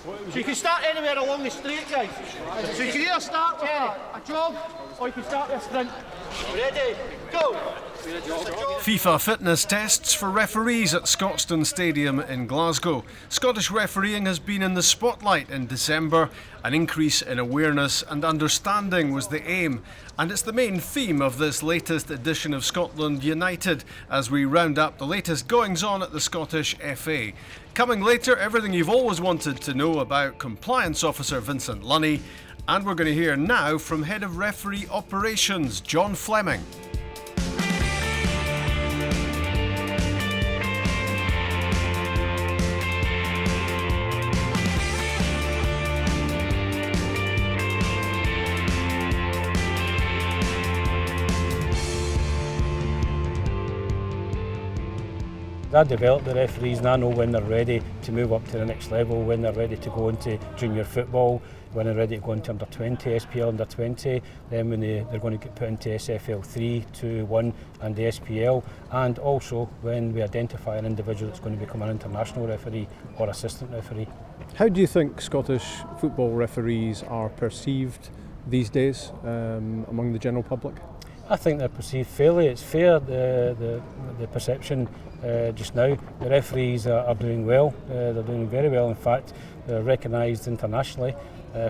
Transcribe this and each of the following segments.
So you can start anywhere along the straight, guys. So you can either start with a jog or you can start with a sprint. Ready, go! FIFA fitness tests for referees at Scotstoun Stadium in Glasgow. Scottish refereeing has been in the spotlight in December. An increase in awareness and understanding was the aim, and it's the main theme of this latest edition of Scotland United as we round up the latest goings-on at the Scottish FA. Coming later, everything you've always wanted to know about Compliance Officer Vincent Lunny, and we're going to hear now from Head of Referee Operations, John Fleming. I develop the referees and I know when they're ready to move up to the next level, when they're ready to go into junior football, when they're ready to go into under 20, SPL under 20, then when they're going to get put into SFL 3, 2, 1 and the SPL, and also when we identify an individual that's going to become an international referee or assistant referee. How do you think Scottish football referees are perceived these days among the general public? I think they're perceived fairly. It's fair, the perception just now. The referees are doing well. They're doing very well. In fact, they're recognised internationally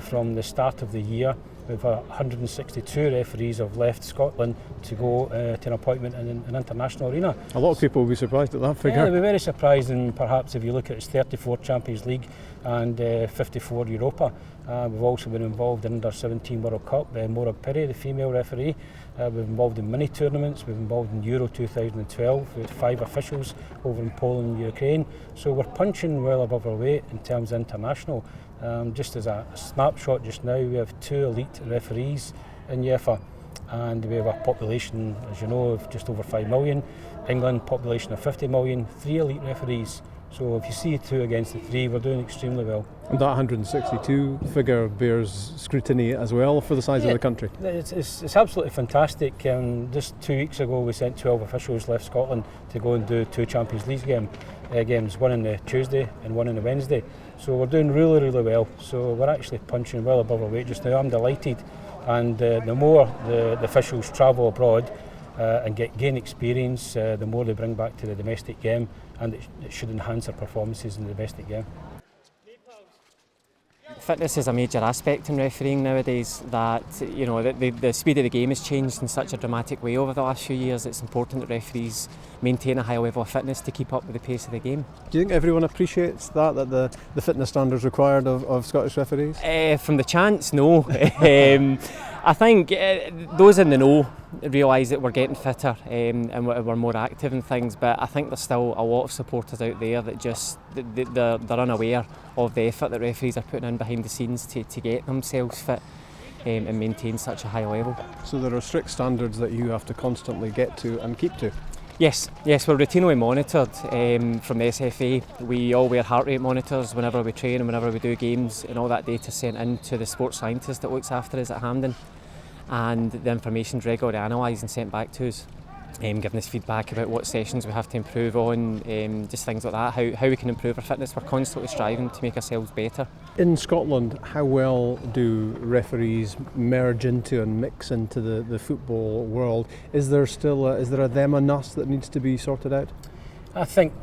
from the start of the year. We've 162 referees have left Scotland to go to an appointment in an international arena. A lot of people will be surprised at that figure. Yeah, they'll be very surprised, and perhaps if you look at its 34 Champions League and 54 Europa. We've also been involved in under 17 World Cup. Morag Pirrie, the female referee. We've been involved in mini tournaments. We've been involved in Euro 2012. We had 5 officials over in Poland and Ukraine. So we're punching well above our weight in terms of international. Just as a snapshot just now, we have 2 elite referees in UEFA, and we have a population, as you know, of just over 5 million. England, population of 50 million, 3 elite referees. So if you see 2 against the 3, we're doing extremely well. And that 162 figure bears scrutiny as well for the size of the country. It's absolutely fantastic. Just 2 weeks ago we sent 12 officials left Scotland to go and do 2 Champions League games, one on the Tuesday and one on the Wednesday. So we're doing really, really well. So we're actually punching well above our weight just now. I'm delighted. And the more the officials travel abroad and gain experience, the more they bring back to the domestic game, and it should enhance their performances in the domestic game. Fitness is a major aspect in refereeing nowadays. That the speed of the game has changed in such a dramatic way over the last few years. It's important that referees maintain a high level of fitness to keep up with the pace of the game. Do you think everyone appreciates that the fitness standards required of Scottish referees? From the chance, no. I think those in the know realise that we're getting fitter and we're more active in things, but I think there's still a lot of supporters out there that just they're unaware of the effort that referees are putting in behind the scenes to get themselves fit and maintain such a high level. So there are strict standards that you have to constantly get to and keep to? Yes, we're routinely monitored from the SFA. We all wear heart rate monitors whenever we train and whenever we do games, and all that data is sent in to the sports scientist that looks after us at Hampden, and the information is regularly analysed and sent back to us, giving us feedback about what sessions we have to improve on, just things like that, how we can improve our fitness. We're constantly striving to make ourselves better. In Scotland, how well do referees merge into and mix into the football world? Is there still a them and us that needs to be sorted out? I think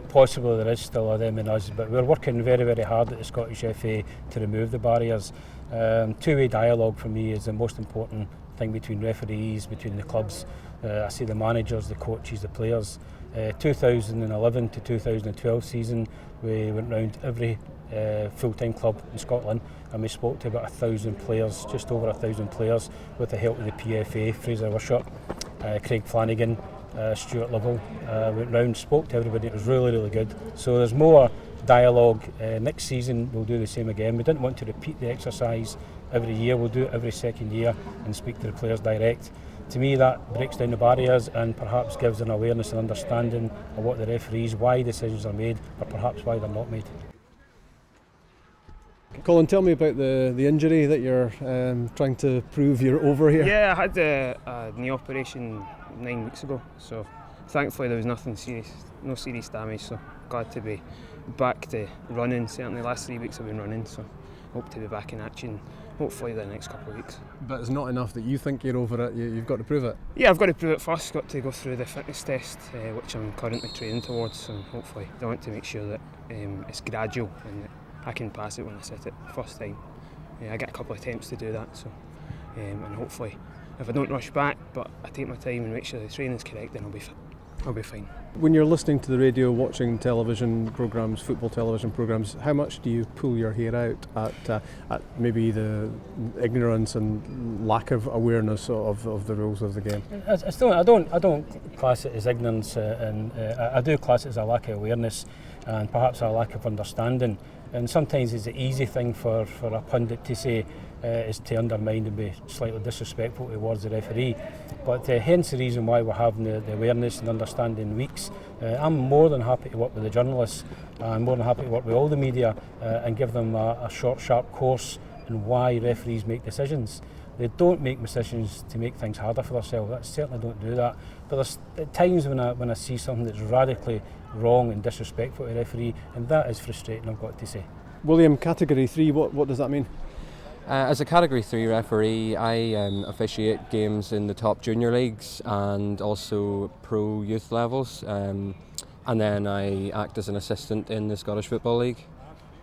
possibly there is still a them and us, but we're working very, very hard at the Scottish FA to remove the barriers. Two-way dialogue for me is the most important thing between referees, between the clubs. I see the managers, the coaches, the players. 2011 to 2012 season, we went round every full-time club in Scotland and we spoke to about 1,000 players, just over 1,000 players, with the help of the PFA, Fraser Wishart, Craig Flanagan, Stuart Lovell. Went round, spoke to everybody. It was really, really good. So there's more dialogue. Next season we'll do the same again. We didn't want to repeat the exercise every year. We'll do it every second year and speak to the players direct. To me, that breaks down the barriers and perhaps gives an awareness and understanding of what the referees, why decisions are made, or perhaps why they're not made. Colin, tell me about the injury that you're trying to prove you're over here. Yeah, I had a knee operation 9 weeks ago, so thankfully there was nothing serious, no serious damage, so glad to be back to running. Certainly the last 3 weeks I've been running, so hope to be back in action hopefully the next couple of weeks. But it's not enough that you think you're over it, you've got to prove it. Yeah, I've got to prove it first, got to go through the fitness test, which I'm currently training towards, and hopefully I want to make sure that it's gradual and that I can pass it when I sit it first time. I get a couple of attempts to do that, so and hopefully if I don't rush back but I take my time and make sure the training's correct, then I'll be fine. When you're listening to the radio, watching television programmes, football television programmes, how much do you pull your hair out at maybe the ignorance and lack of awareness of the rules of the game? I don't class it as ignorance, and I do class it as a lack of awareness and perhaps a lack of understanding. And sometimes it's an easy thing for a pundit to say, is to undermine and be slightly disrespectful towards the referee. But hence the reason why we're having the awareness and understanding weeks. I'm more than happy to work with the journalists, and more than happy to work with all the media and give them a short, sharp course on why referees make decisions. They don't make decisions to make things harder for themselves. I certainly don't do that. But there's at times when I see something that's radically wrong and disrespectful to a referee, and that is frustrating, I've got to say. William, Category 3, what does that mean? As a Category 3 referee, I officiate games in the top junior leagues and also pro youth levels, and then I act as an assistant in the Scottish Football League.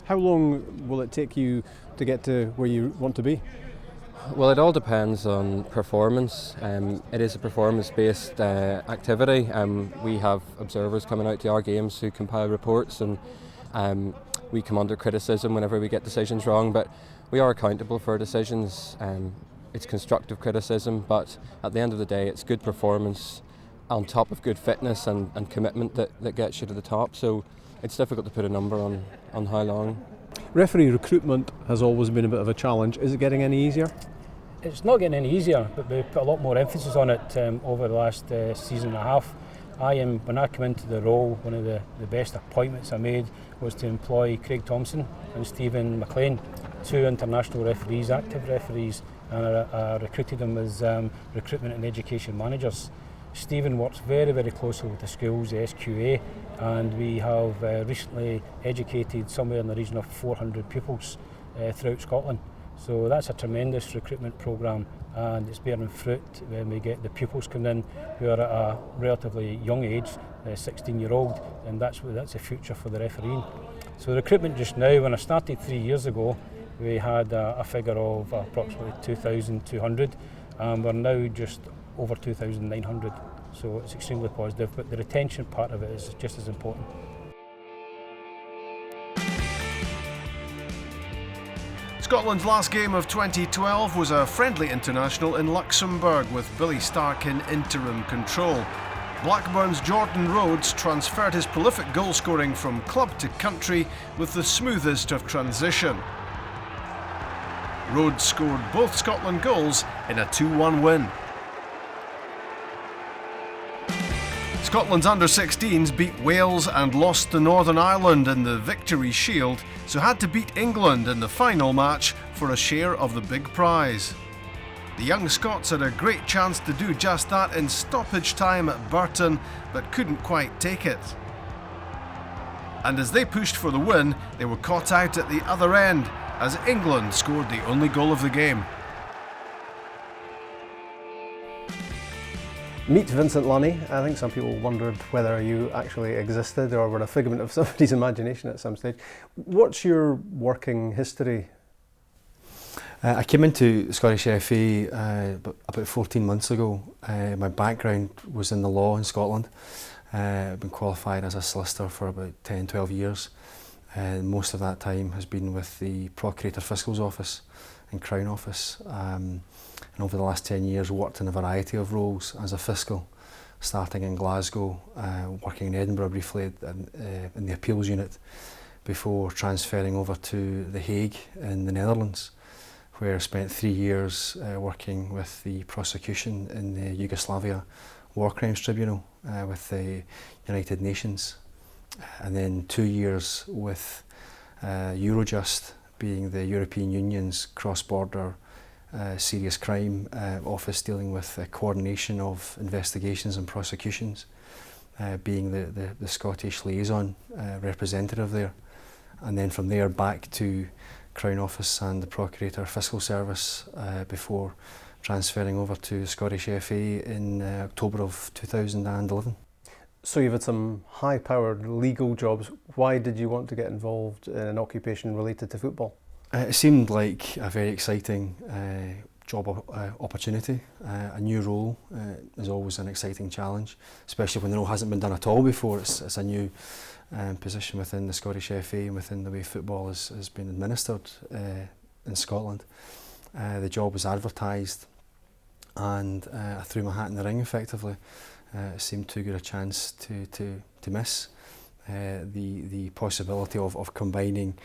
How long will it take you to get to where you want to be? Well, it all depends on performance. It is a performance-based activity. We have observers coming out to our games who compile reports, and we come under criticism whenever we get decisions wrong, but we are accountable for our decisions. It's constructive criticism, but at the end of the day it's good performance on top of good fitness and commitment that gets you to the top, so it's difficult to put a number on how long. Referee recruitment has always been a bit of a challenge. Is it getting any easier? It's not getting any easier, but we put a lot more emphasis on it over the last season and a half. When I came into the role, one of the best appointments I made was to employ Craig Thompson and Stephen McLean, 2 international referees, active referees, and I recruited them as recruitment and education managers. Stephen works very, very closely with the schools, the SQA, and we have recently educated somewhere in the region of 400 pupils throughout Scotland. So that's a tremendous recruitment programme, and it's bearing fruit when we get the pupils coming in who are at a relatively young age, 16-year-old, and that's the future for the refereeing. So recruitment just now, when I started 3 years ago, we had a figure of approximately 2,200, and we're now just over 2,900. So it's extremely positive, but the retention part of it is just as important. Scotland's last game of 2012 was a friendly international in Luxembourg with Billy Stark in interim control. Blackburn's Jordan Rhodes transferred his prolific goal scoring from club to country with the smoothest of transition. Rhodes scored both Scotland goals in a 2-1 win. Scotland's under-16s beat Wales and lost to Northern Ireland in the Victory Shield, so had to beat England in the final match for a share of the big prize. The young Scots had a great chance to do just that in stoppage time at Burton, but couldn't quite take it. And as they pushed for the win, they were caught out at the other end, as England scored the only goal of the game. Meet Vincent Lunny. I think some people wondered whether you actually existed or were a figment of somebody's imagination at some stage. What's your working history? I came into Scottish FA about 14 months ago. My background was in the law in Scotland. I've been qualified as a solicitor for about 10-12 years. Most of that time has been with the Procurator Fiscal's Office and Crown Office. And over the last 10 years worked in a variety of roles as a fiscal, starting in Glasgow, working in Edinburgh briefly in the appeals unit, before transferring over to The Hague in the Netherlands, where I spent 3 years working with the prosecution in the Yugoslavia War Crimes Tribunal with the United Nations, and then 2 years with Eurojust, being the European Union's cross-border serious crime office dealing with coordination of investigations and prosecutions. being the Scottish liaison representative there, and then from there back to Crown Office and the Procurator Fiscal Service before transferring over to Scottish FA in October of 2011. So you've had some high-powered legal jobs. Why did you want to get involved in an occupation related to football? It seemed like a very exciting job opportunity. A new role is always an exciting challenge, especially when the role hasn't been done at all before. It's a new position within the Scottish FA and within the way football has been administered in Scotland. The job was advertised, and I threw my hat in the ring effectively. It seemed too good a chance to miss. The possibility of combining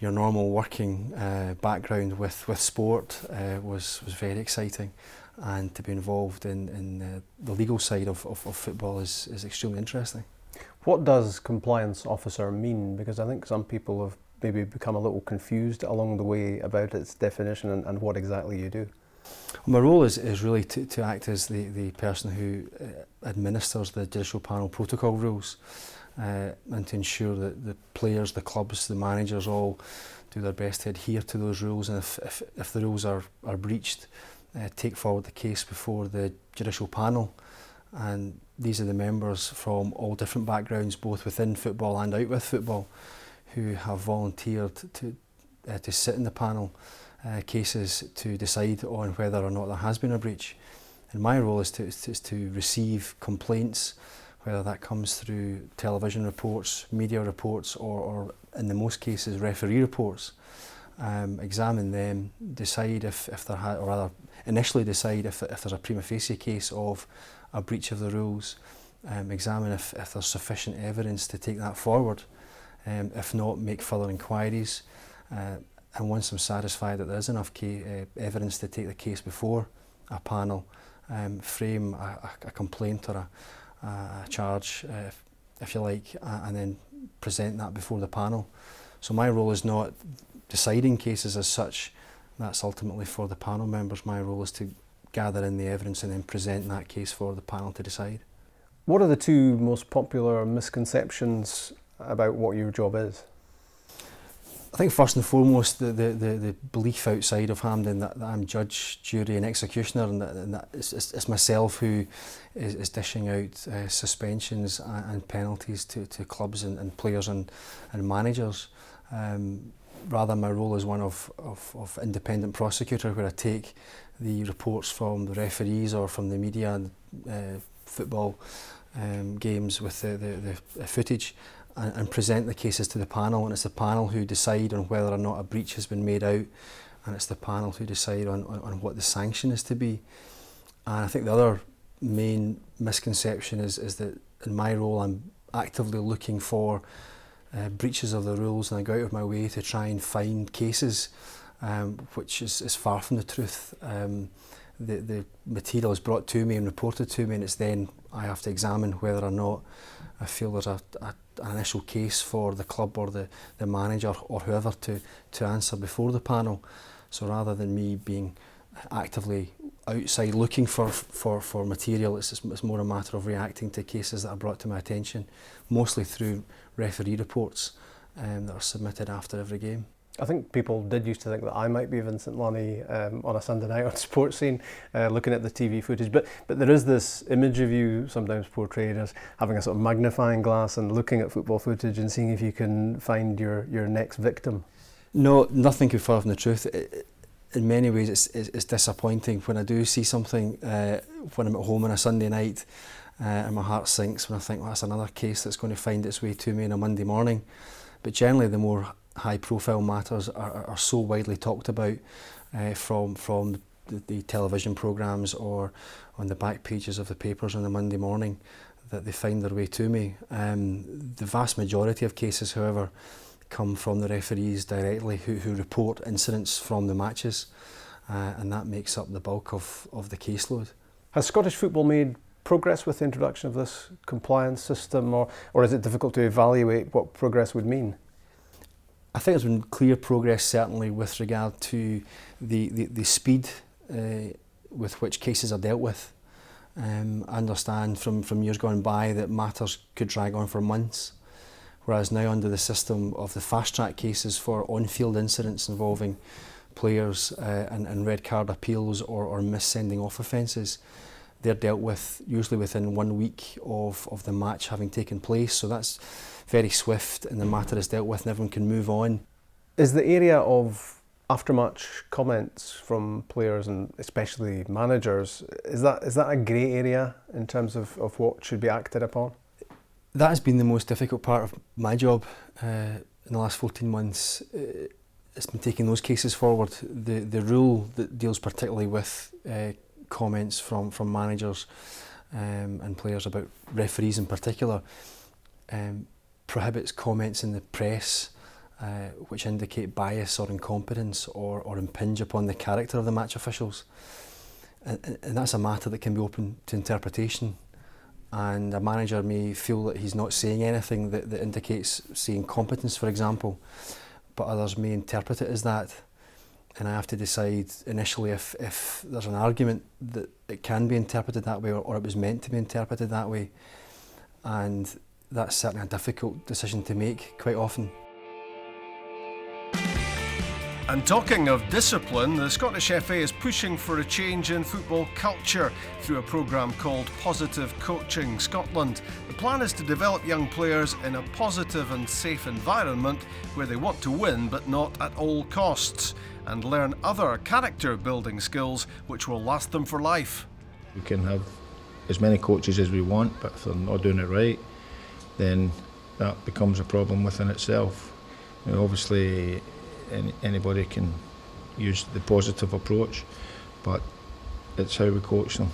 your normal working background with sport was very exciting, and to be involved in the legal side of football is extremely interesting. What does compliance officer mean? Because I think some people have maybe become a little confused along the way about its definition and what exactly you do. My role is really to act as the person who administers the judicial panel protocol rules, and to ensure that the players, the clubs, the managers all do their best to adhere to those rules, and if the rules are breached, take forward the case before the judicial panel. And these are the members from all different backgrounds, both within football and out with football, who have volunteered to sit in the panel cases to decide on whether or not there has been a breach. And my role is to receive complaints, whether that comes through television reports, media reports, or in the most cases referee reports. Examine them, decide if there or rather initially decide if there's a prima facie case of a breach of the rules. Examine if there's sufficient evidence to take that forward. If not, make further inquiries. And once I'm satisfied that there is enough evidence to take the case before a panel, frame a complaint or a charge, if you like, and then present that before the panel. So my role is not deciding cases as such. That's ultimately for the panel members. My role is to gather in the evidence and then present that case for the panel to decide. What are the two most popular misconceptions about what your job is? I think first and foremost the belief outside of Hampden that I'm judge, jury and executioner, and that it's myself who is dishing out suspensions and penalties to clubs and players and managers. Rather, my role is one of independent prosecutor, where I take the reports from the referees or from the media and football games with the footage, and present the cases to the panel, and it's the panel who decide on whether or not a breach has been made out, and it's the panel who decide on what the sanction is to be. And I think the other main misconception is that in my role I'm actively looking for breaches of the rules, and I go out of my way to try and find cases, which is far from the truth. The material is brought to me and reported to me, and it's then I have to examine whether or not I feel there's an initial case for the club or the manager or whoever to answer before the panel. So rather than me being actively outside looking for material, it's more a matter of reacting to cases that are brought to my attention, mostly through referee reports that are submitted after every game. I think people did used to think that I might be Vincent Lunny on a Sunday night on Sports Scene, looking at the TV footage. But there is this image of you sometimes portrayed as having a sort of magnifying glass and looking at football footage and seeing if you can find your next victim. No, nothing could be further from the truth. In many ways, it's disappointing when I do see something when I'm at home on a Sunday night, and my heart sinks when I think, well, that's another case that's going to find its way to me on a Monday morning. But generally, the more high-profile matters are so widely talked about from the television programmes or on the back pages of the papers on a Monday morning that they find their way to me. The vast majority of cases, however, come from the referees directly who report incidents from the matches, and that makes up the bulk of the caseload. Has Scottish football made progress with the introduction of this compliance system, or is it difficult to evaluate what progress would mean? I think there's been clear progress, certainly with regard to the speed with which cases are dealt with. I understand from years gone by that matters could drag on for months, whereas now under the system of the fast-track cases for on-field incidents involving players and red card appeals or missending off offences, they're dealt with usually within 1 week of the match having taken place. So that's very swift, and the matter is dealt with and everyone can move on. Is the area of after-match comments from players and especially managers, is that a grey area in terms of what should be acted upon? That has been the most difficult part of my job in the last 14 months. It's been taking those cases forward. The rule that deals particularly with comments from managers and players about referees in particular prohibits comments in the press which indicate bias or incompetence or impinge upon the character of the match officials. And that's a matter that can be open to interpretation. And a manager may feel that he's not saying anything that indicates, say, incompetence, for example, but others may interpret it as that. And I have to decide initially if there's an argument that it can be interpreted that way or it was meant to be interpreted that way. And that's certainly a difficult decision to make quite often. And talking of discipline, the Scottish FA is pushing for a change in football culture through a programme called Positive Coaching Scotland. The plan is to develop young players in a positive and safe environment where they want to win but not at all costs, and learn other character-building skills which will last them for life. We can have as many coaches as we want, but if they're not doing it right, then that becomes a problem within itself. You know, obviously, anybody can use the positive approach, but it's how we coach them,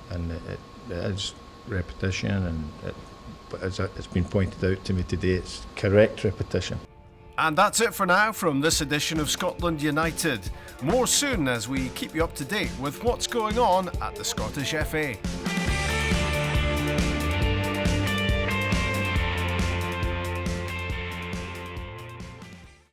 and it is repetition, and but as it's been pointed out to me today, it's correct repetition. And that's it for now from this edition of Scotland United. More soon as we keep you up to date with what's going on at the Scottish FA.